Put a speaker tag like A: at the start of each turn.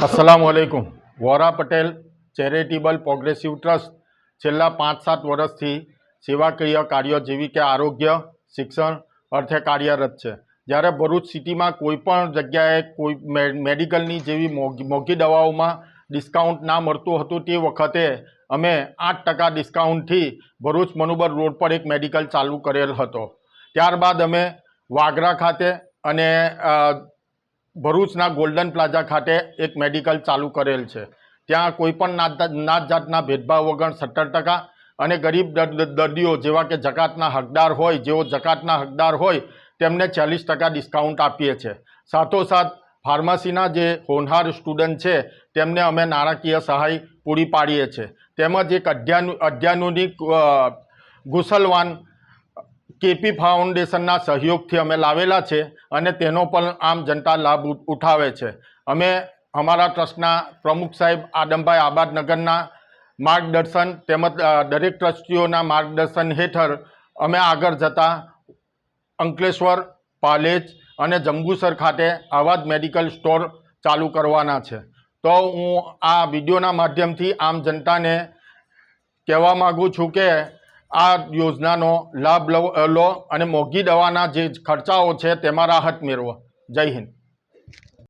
A: अस्सलामुअलैकुम। Vora Patel charitable progressive trust છેલ્લા 5-7 વર્ષથી સેવાકીય કાર્યો જેવી કે આરોગ્ય, શિક્ષણ અર્થે કાર્યરત છે। જ્યારે ભરૂચ સિટીમાં કોઈપણ જગ્યાએ કોઈ મેડિકલની જેવી મોંઘી દવાઓમાં ડિસ્કાઉન્ટ ના મળતું હતું તે વખતે અમે 8% ડિસ્કાઉન્ટથી ભરૂચ મનુબર રોડ પર એક મેડિકલ ચાલુ કરેલ હતો। ત્યારબાદ અમે વાગરા ખાતે અને ભરૂચના ગોલ્ડન પ્લાઝા ખાતે એક મેડિકલ ચાલુ કરેલ છે। ત્યાં કોઈપણ નાત જાતના ભેદભાવ વગર 70% અને ગરીબ દર્દીઓ જેવા કે જકાતના હકદાર હોય, જેઓ જકાતના હકદાર હોય તેમને 40% ડિસ્કાઉન્ટ આપીએ છીએ। સાથોસાથ ફાર્મસીના જે હોનહાર સ્ટુડન્ટ છે તેમને અમે નાણાકીય સહાય પૂરી પાડીએ છીએ। તેમજ એક અત્યાધુનિક ગુસલવાન કેપી ફાઉન્ડેશનના સહયોગથી અમે લાવેલા છે અને તેનો પણ આમ જનતા લાભ ઉઠાવે છે। અમે અમારા ટ્રસ્ટના પ્રમુખ સાહેબ આદમભાઈ આબાદનગરના માર્ગદર્શન તેમજ દરેક ટ્રસ્ટીઓના માર્ગદર્શન હેઠળ અમે આગળ જતા અંકલેશ્વર, પાલેજ અને જંબુસર ખાતે આવા જ મેડિકલ સ્ટોર ચાલુ કરવાના છે। તો હું આ વિડીયોના માધ્યમથી આમ જનતાને કહેવા માગું છું કે આ યોજનાનો લાભ લો અને મોંઘી દવાના જે ખર્ચાઓ છે તેમાં રાહત મેળવો। જય હિન્દ।